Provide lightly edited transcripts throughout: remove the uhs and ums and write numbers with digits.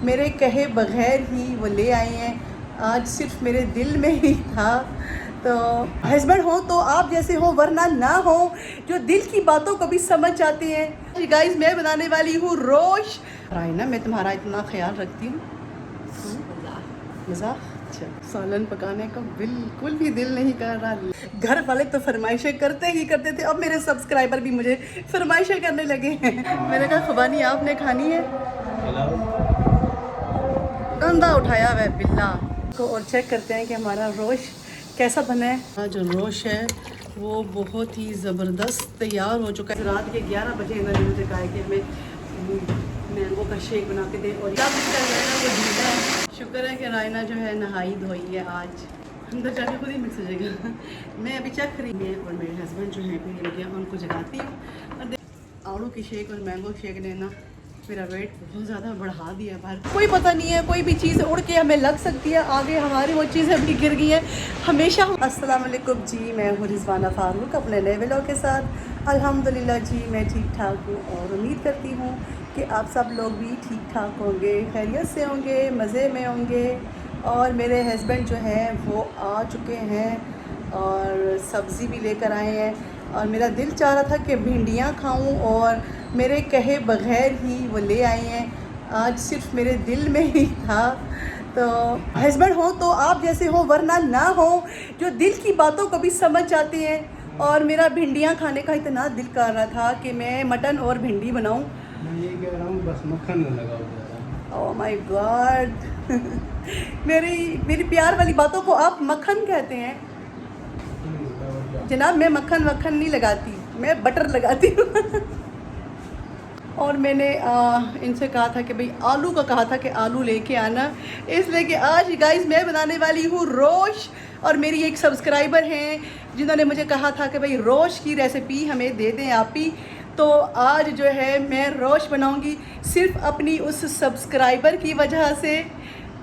मेरे कहे बगैर ही वो ले आए हैं। आज सिर्फ मेरे दिल में ही था। तो हस्बैंड हो तो आप जैसे हो, वरना ना हो, जो दिल की बातों को भी समझ जाते हैं। गाइस मैं बनाने वाली हूँ रोश। रायना मैं तुम्हारा इतना ख्याल रखती हूँ। मज़ाक। अच्छा, सालन पकाने का बिल्कुल भी दिल नहीं कर रहा। घर वाले तो फरमाइशें करते ही करते थे, अब मेरे सब्सक्राइबर भी मुझे फरमाइशें करने लगे हैं। मैंने कहा खुबानी आपने खानी है। गंदा उठाया हुआ बिल्ला को। और चेक करते हैं कि हमारा रोश कैसा बना है। जो रोश है वो बहुत ही ज़बरदस्त तैयार हो चुका है। रात के 11 बजे इन्होंने मुझे कहा कि हमें मैंगो का शेक बना के दें। और वो ढीला है। शुक्र है कि रायना जो है नहाई धोई है आज। अंदर जाके खुद ही मिक्स हो जाएगा। मैं अभी चेक रही है और मेरे हस्बैंड जो है फिर लगे उनको जगाती हूँ। और आड़ू की शेक और मैंगो शेक लेना मेरा वेट बहुत ज़्यादा बढ़ा दिया बाहर। कोई पता नहीं है, कोई भी चीज़ उड़ के हमें लग सकती है, आगे हमारी वो चीज़ें अभी गिर गई हैं हमेशा। अस्सलाम वालेकुम जी, मैं हूँ रिजवाना फारूक अपने नए व्लॉग के साथ। अल्हम्दुलिल्लाह जी मैं ठीक ठाक हूँ और उम्मीद करती हूँ कि आप सब लोग भी ठीक ठाक होंगे, खैरियत से होंगे, मज़े में होंगे। और मेरे हस्बैंड जो हैं वो आ चुके हैं और सब्ज़ी भी लेकर आए हैं। और मेरा दिल चाह रहा था कि भिंडियाँ खाऊं और मेरे कहे बगैर ही वो ले आए हैं। आज सिर्फ मेरे दिल में ही था। तो हस्बैंड हो तो आप जैसे हो, वरना ना हो, जो दिल की बातों को भी समझ जाते हैं। और मेरा भिंडियाँ खाने का इतना दिल कर रहा था कि मैं मटन और भिंडी बनाऊं। मैं ये कह रहा हूँ बस मक्खन न लगाओ। Oh my God. मेरी प्यार वाली बातों को आप मक्खन कहते हैं। जनाब मैं मक्खन वक्खन नहीं लगाती, मैं बटर लगाती हूँ। और मैंने इनसे कहा था कि भाई आलू का कहा था कि आलू लेके आना, इसलिए कि आज गाइस मैं बनाने वाली हूँ रोश। और मेरी एक सब्सक्राइबर हैं जिन्होंने मुझे कहा था कि भाई रोश की रेसिपी हमें दे दें आप ही। तो आज जो है मैं रोश बनाऊंगी सिर्फ अपनी उस सब्सक्राइबर की वजह से।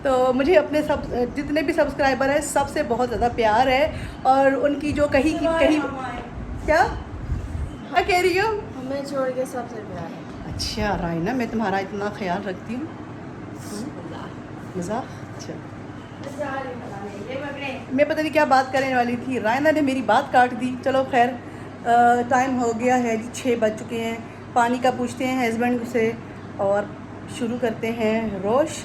तो मुझे अपने सब जितने भी सब्सक्राइबर हैं सबसे बहुत ज़्यादा प्यार है। और उनकी जो कहीं क्या कह रही हो? हमें छोड़ के सबसे प्यार है। अच्छा रायना मैं तुम्हारा इतना ख्याल रखती हूँ। मज़ाक। अच्छा मैं पता नहीं क्या बात करने वाली थी, रायना ने मेरी बात काट दी। चलो खैर, टाइम हो गया है जी, 6 बज चुके हैं। पानी का पूछते हैं हस्बैंड से और शुरू करते हैं रोश।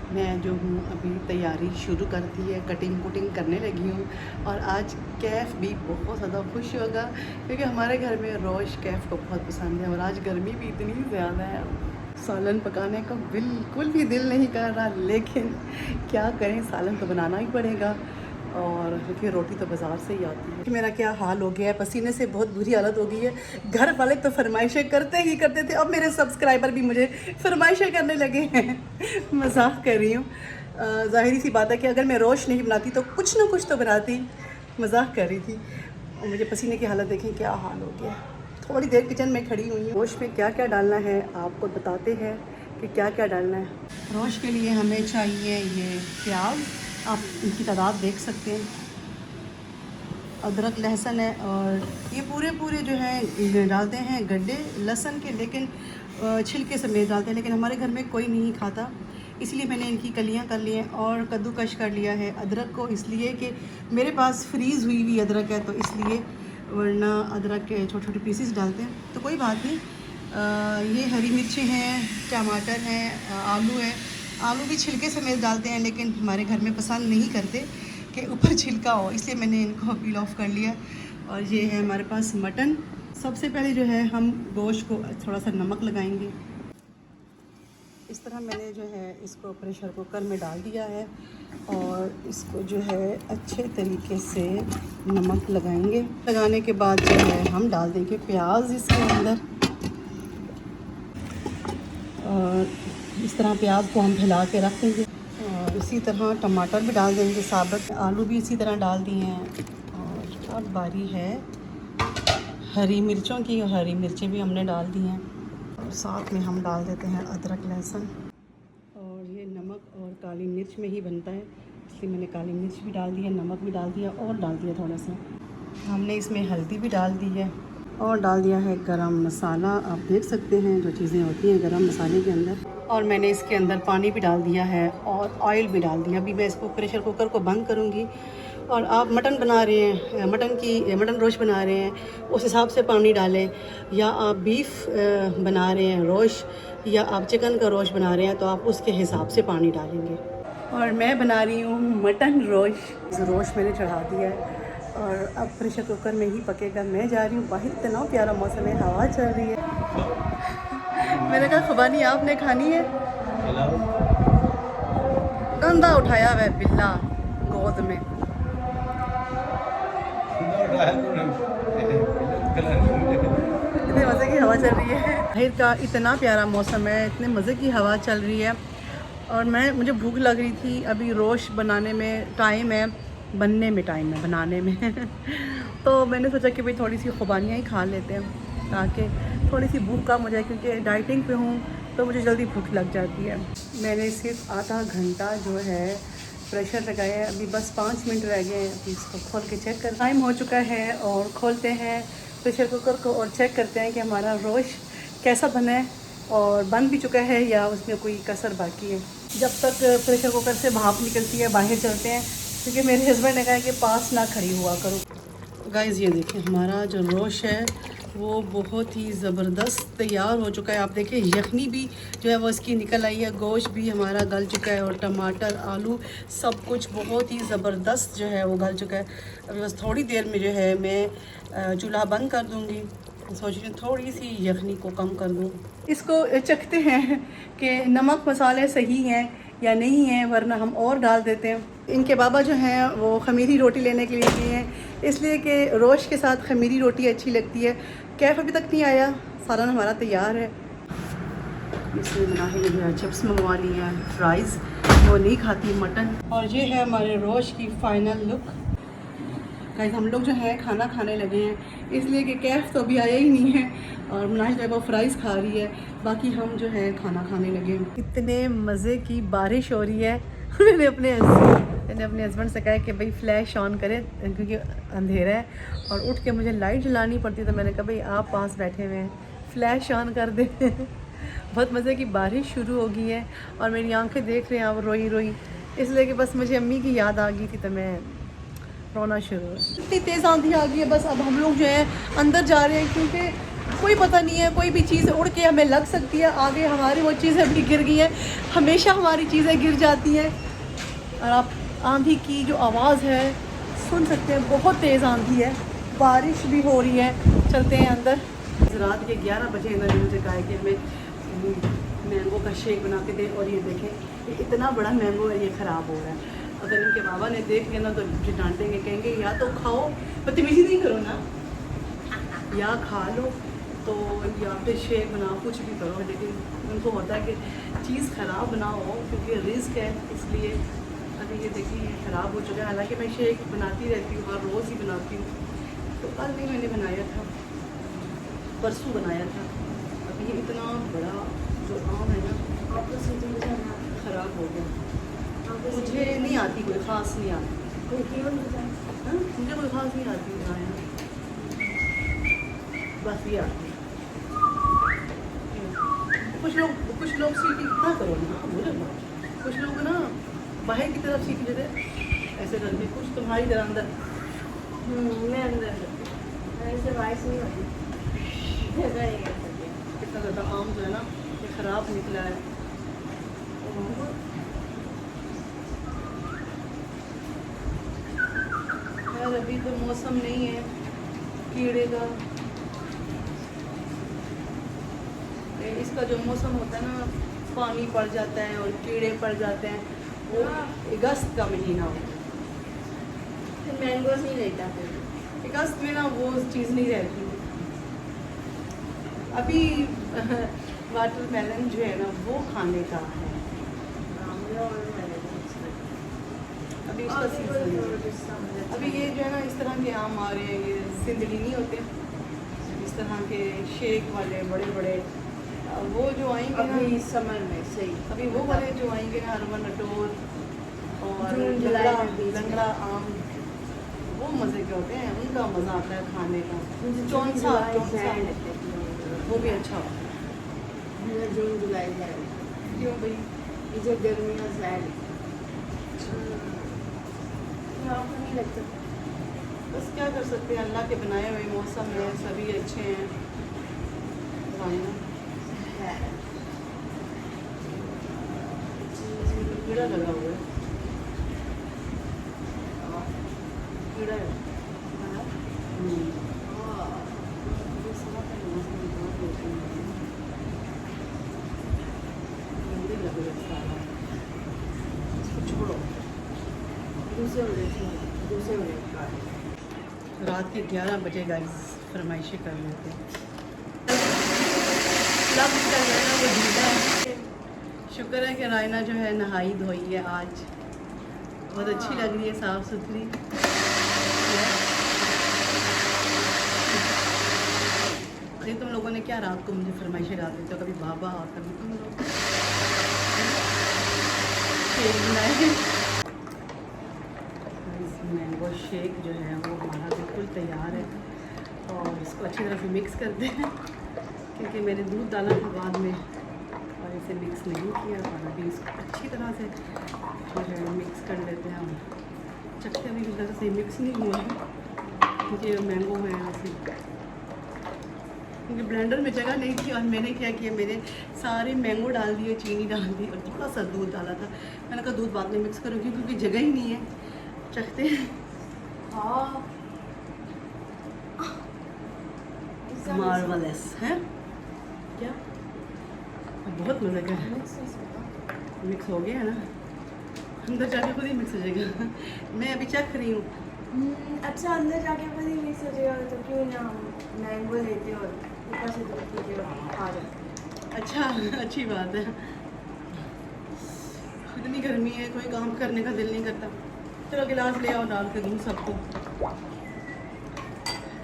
मैं जो हूँ अभी तैयारी शुरू कर दी है, कटिंग कुटिंग करने लगी हूँ। और आज कैफ़ भी बहुत ज़्यादा खुश होगा क्योंकि हमारे घर में रोश कैफ़ को बहुत पसंद है। और आज गर्मी भी इतनी ज़्यादा है, सालन पकाने का बिल्कुल भी दिल नहीं कर रहा, लेकिन क्या करें, सालन तो बनाना ही पड़ेगा। और फिर रोटी तो बाज़ार से ही आती है। मेरा क्या हाल हो गया है, पसीने से बहुत बुरी हालत हो गई है। घर वाले तो फरमाइशें करते ही करते थे, अब मेरे सब्सक्राइबर भी मुझे फरमाइशें करने लगे हैं। मजाक कर रही हूँ। ज़ाहिरी सी बात है कि अगर मैं रोश नहीं बनाती तो कुछ ना कुछ तो बनाती। मजाक कर रही थी। और मुझे पसीने की हालत देखें क्या हाल हो गया। थोड़ी देर किचन में खड़ी हुई हूँ। रोश में क्या क्या डालना है आपको बताते हैं कि क्या क्या डालना है। रोश के लिए हमें चाहिए ये प्याज, आप इनकी तादाद देख सकते हैं। अदरक लहसुन है और ये पूरे जो है डालते हैं गड्ढे लहसुन के, लेकिन छिलके समेत डालते हैं। लेकिन हमारे घर में कोई नहीं खाता, इसलिए मैंने इनकी कलियां कर ली हैं और कद्दूकश कर लिया है अदरक को, इसलिए कि मेरे पास फ्रीज़ हुई हुई अदरक है तो इसलिए, वरना अदरक के छोटे छोटे पीसेस डालते हैं तो कोई बात नहीं। ये हरी मिर्चें हैं, टमाटर हैं, आलू है। आलू भी छिलके समेत डालते हैं लेकिन हमारे घर में पसंद नहीं करते कि ऊपर छिलका हो, इसलिए मैंने इनको पील ऑफ कर लिया। और ये है हमारे पास मटन। सबसे पहले जो है हम गोश्त को थोड़ा सा नमक लगाएंगे। इस तरह मैंने जो है इसको प्रेशर कुकर में डाल दिया है और इसको जो है अच्छे तरीके से नमक लगाएंगे। लगाने के बाद जो है हम डाल देंगे प्याज इसके अंदर और इस तरह प्याज को हम हिला के रख देंगे। और इसी तरह टमाटर भी डाल देंगे साबुत, आलू भी इसी तरह डाल दिए हैं। और अब बारी है हरी मिर्चों की, हरी मिर्चें भी हमने डाल दी हैं और साथ में हम डाल देते हैं अदरक लहसुन। और ये नमक और काली मिर्च में ही बनता है, इसलिए मैंने काली मिर्च भी डाल दी है, नमक भी डाल दिया और डाल दिया थोड़ा सा। हमने इसमें हल्दी भी डाल दी है और डाल दिया है गरम मसाला। आप देख सकते हैं जो चीज़ें होती हैं गरम मसाले के अंदर। और मैंने इसके अंदर पानी भी डाल दिया है और ऑयल भी डाल दिया। अभी मैं इसको प्रेशर कुकर को बंद करूँगी। और आप मटन बना रहे हैं, मटन रोस्ट बना रहे हैं, उस हिसाब से पानी डालें। या आप बीफ बना रहे हैं रोस्ट, या आप चिकन का रोस्ट बना रहे हैं, तो आप उसके हिसाब से पानी डालेंगे। और मैं बना रही हूँ मटन रोस्ट। रोस्ट मैंने चढ़ा दिया है और अब प्रेशर कुकर में ही पकेगा। मैं जा रही हूँ बाहर, इतना प्यारा मौसम है, हवा चल रही है। मैंने कहा खुबानी आपने खानी है। गंदा उठाया हुआ है बिल्ला गोद में। इतने मज़े की हवा चल रही है, बाहर का इतना प्यारा मौसम है, इतने मज़े की हवा चल रही है। और मुझे भूख लग रही थी। अभी रोस्ट बनाने में टाइम है, बनने में टाइम है, बनाने में तो मैंने सोचा कि भाई थोड़ी सी खुबानियाँ ही खा लेते हैं ताकि थोड़ी सी भूख कम हो जाए, क्योंकि डाइटिंग पे हूँ तो मुझे जल्दी भूख लग जाती है। मैंने सिर्फ आधा घंटा जो है प्रेशर लगाया है, अभी बस 5 मिनट रह गए हैं। अभी इसको खोल के चेक कर, टाइम हो चुका है और खोलते हैं प्रेशर कुकर को और चेक करते हैं कि हमारा रोस्ट कैसा बना है और बन भी चुका है या उसमें कोई कसर बाकी है। जब तक प्रेशर कुकर से भाप निकलती है बाहर चलते हैं, क्योंकि मेरे हस्बैंड ने कहा कि पास ना खड़ी हुआ करो। गाइस ये देखिए हमारा जो रोस्ट है वो बहुत ही ज़बरदस्त तैयार हो चुका है। आप देखिए यखनी भी जो है वो इसकी निकल आई है, गोश्त भी हमारा गल चुका है और टमाटर आलू सब कुछ बहुत ही ज़बरदस्त जो है वो गल चुका है। अभी बस थोड़ी देर में जो है मैं चूल्हा बंद कर दूँगी। सोच रही हूँ थोड़ी सी यखनी को कम कर दूँ। इसको चखते हैं कि नमक मसाले सही हैं या नहीं हैं, वरना हम और डाल देते हैं। इनके बाबा जो हैं वो खमीरी रोटी लेने के लिए गए हैं, इसलिए कि रोश के साथ खमीरी रोटी अच्छी लगती है। कैफ अभी तक नहीं आया, सालन हमारा तैयार है। इसमें बना है जो है चिप्स मंगवा ली है, फ्राइज़, वो नहीं खाती मटन। और ये है हमारे रोश की फ़ाइनल लुक। गाइस हम लोग जो है खाना खाने लगे हैं, इसलिए कि कैफ तो अभी आया ही नहीं है और मनाही जो है वो फ्राइज़ खा रही है, बाकी हम जो है खाना खाने लगे हैं। इतने मज़े की बारिश हो रही है मैंने अपने हस्बैंड से कहा कि भाई फ्लैश ऑन करें क्योंकि अंधेरा है और उठ के मुझे लाइट जलानी पड़ती, तो मैंने कहा भाई आप पास बैठे हुए हैं, फ्लैश ऑन कर दे बहुत मज़े की बारिश शुरू हो गई है और मेरी आंखें देख रहे हैं अब रोई रोई, इसलिए कि बस मुझे अम्मी की याद आ गई थी तो मैं रोना शुरू हो। इतनी तेज़ आंधी आ गई है, बस अब हम लोग जो है अंदर जा रहे हैं, क्योंकि कोई पता नहीं है, कोई भी चीज़ उड़ के हमें लग सकती है। आगे हमारी वो चीज़ें भी गिर गई हैं, हमेशा हमारी चीज़ें गिर जाती हैं। और आप आंधी की जो आवाज़ है सुन सकते हैं, बहुत तेज़ आंधी है, बारिश भी हो रही है। चलते हैं अंदर। रात के 11 बजे इन्होंने मुझे कहा कि हमें मैंगो का शेक बना के दें, और ये देखें ये इतना बड़ा मैंगो है, ये ख़राब हो रहा है। अगर इनके बाबा ने देख लिया ना तो डांटेंगे, कहेंगे या तो खाओ, बदतमीज़ी नहीं करो ना, या खा लो तो या फिर शेक बनाओ, कुछ भी करो, लेकिन उनको होता है कि चीज़ ख़राब ना हो क्योंकि रिस्क है। इसलिए अभी ये देखिए ये ख़राब हो चुका है। हालांकि मैं शेक बनाती रहती हूँ, हर रोज़ ही बनाती हूँ, तो कल भी मैंने बनाया था, परसों बनाया था। अभी ये इतना बड़ा जो आम है ना ख़राब हो गया। मुझे नहीं आती, कोई ख़ास नहीं आती, मुझे कोई ख़ास नहीं आती बनाना, बस ये आती। कुछ लोग सीटी कितना करो ना, मुझे कुछ लोग ना बाहर की तरफ सीटी देते ऐसे करके, कुछ तुम्हारी तरह अंदर। मैं अंदर ऐसे वाइस नहीं होती, कितना ज़्यादा आम जो है ना ये ख़राब निकला है। यार अभी तो मौसम नहीं है कीड़े का, इसका जो मौसम होता है ना पानी पड़ जाता है और कीड़े पड़ जाते हैं, वो अगस्त का महीना होता है। मैंगोज नहीं रहता फिर अगस्त में ना वो चीज़ नहीं रहती। अभी वाटरमेलन जो है ना वो खाने का है, अभी उसका सीजन है। अभी ये जो है ना इस तरह के आम आ रहे हैं, ये सिंदली नहीं होते, इस तरह के शेक वाले बड़े बड़े, वो जो आएंगे ना अभी समर में सही, अभी वो वाले जो आएंगे ना हरवन नटोर और जून जुलाई लंगड़ा आम, वो मज़े के होते हैं, उनका मज़ा आता है खाने का। चौंसा वो भी अच्छा होता है। जून जुलाई क्यों भाई? मुझे गर्मियों से आपको नहीं लगता? बस क्या कर सकते हैं, अल्लाह के बनाए हुए मौसम है, सभी अच्छे हैं। भाई ना इसमें तो कीड़ा लगा हुआ है, कीड़ा है। ये समझ में मौसम बहुत होते हैं, गंदे लग रहे हैं सारा। इसको छोड़ो। दूसरे रात के 11 बजे गाइस फरमाइशें कर लेते हैं। लब का नैना वो ढीला है। शुक्र है कि रायना जो है नहाई धोई है आज, बहुत अच्छी लग रही है, साफ़ सुथरी। अरे तुम लोगों ने क्या रात को मुझे फरमाइशें डाल देते हो, कभी बाबा और कभी तुम लोग शेक बनाए। मैंगो शेक जो है वो हमारा बिल्कुल तैयार है और इसको अच्छी तरह से मिक्स करते हैं, क्योंकि मैंने दूध डाला था बाद में और इसे मिक्स नहीं किया, और अभी इसको अच्छी तरह से जो है मिक्स कर लेते हैं। चखते में किस तरह से मिक्स नहीं हुआ है, मुझे मैंगो है ऐसे, क्योंकि ब्लेंडर में जगह नहीं थी और मैंने क्या किया, मेरे सारे मैंगो डाल दिए, चीनी डाल दी और थोड़ा सा दूध डाला था। मैंने कहा दूध बाद में मिक्स करूँगी क्योंकि जगह ही नहीं है। चखते हैं। मार्वलस है क्या, बहुत मज़े का है। मिक्स हो गया है ना, अंदर जाके खुद ही मिक्स हो जाएगा। मैं अभी चख रही हूँ। अच्छा, अंदर जाके खुद ही मिक्स हो जाएगा, तो क्यों ना मैंगो लेते और ऊपर से दूध पीते आ जाए। अच्छा, अच्छी बात है। इतनी गर्मी है, कोई काम करने का दिल नहीं करता। चलो गिलास ले आओ, डाल के दूँ सबको।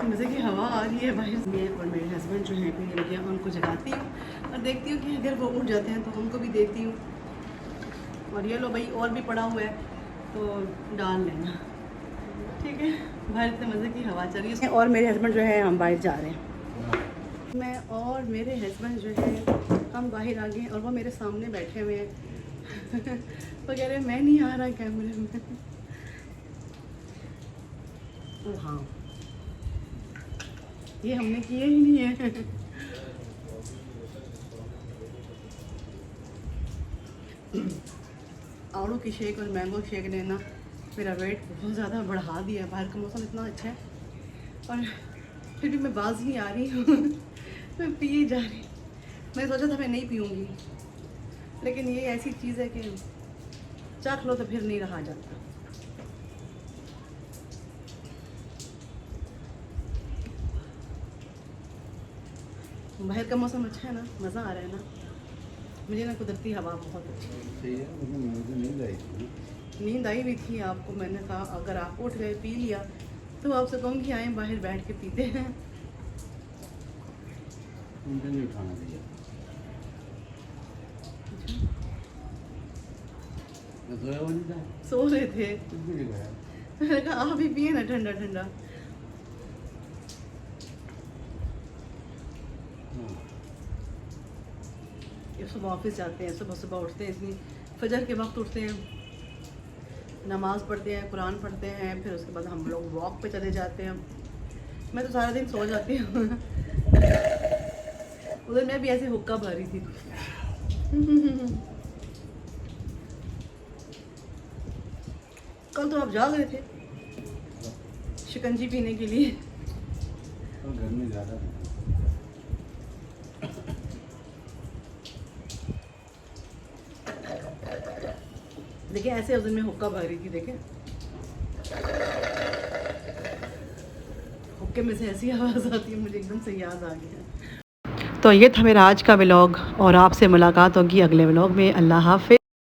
मज़े की हवा आ रही है बाहर। मैं और मेरे हस्बैंड जो हैं पीने लगे हैं, उनको जगाती हूँ और देखती हूँ कि अगर वो उठ जाते हैं तो उनको भी देती हूँ। और ये लो भाई, और भी पड़ा हुआ है तो डाल लेना, ठीक है। बाहर इतने मज़े की हवा चल रही है और मेरे हस्बैंड जो है हम बाहर जा रहे हैं। मैं और मेरे हस्बैंड जो है हम बाहर आ गए और वो मेरे सामने बैठे हुए हैं। वो कह रहे मैं नहीं आ रहा कैमरे में। ओ हाँ, ये हमने किए ही नहीं है। आड़ू की शेक और मैंगो शेक ने ना मेरा वेट बहुत ज़्यादा बढ़ा दिया। बाहर का मौसम इतना अच्छा है और फिर भी मैं बाज नहीं आ रही हूँ। मैं पिए जा रही। मैं सोचा था मैं नहीं पीऊँगी, लेकिन ये ऐसी चीज़ है कि चख लो तो फिर नहीं रहा जाता। बाहर का मौसम अच्छा है ना, मज़ा आ रहा है ना। मुझे ना कुदरती हवा बहुत अच्छी है। नींद आई हुई थी आपको, मैंने कहा अगर आप उठ गए पी लिया तो आपसे कहूँगी आए बाहर बैठ के पीते हैं। नहीं उठाना चाहिए। सो रहे थे, मैंने कहा आप भी पिए ना ठंडा ठंडा। ये सुबह ऑफिस जाते हैं, सुबह सुबह उठते हैं, इसलिए फजर के वक्त उठते हैं, नमाज़ पढ़ते हैं, कुरान पढ़ते हैं, फिर उसके बाद हम लोग वॉक पे चले जाते हैं। मैं तो सारा दिन सो जाती हूँ। उधर मैं भी ऐसे हुक्का भर रही थी। कल तो आप जाग रहे थे शिकंजी पीने के लिए। गर्मी ज़्यादा है। देखिए ऐसे उस दिन में हुक्का भर रही थी, देखें हुक्के में से ऐसी आवाज़ आती है, मुझे एकदम से याद आ गया। तो ये था मेरा आज का व्लॉग और आपसे मुलाकात होगी अगले व्लॉग में। अल्लाह हाफ़िज़।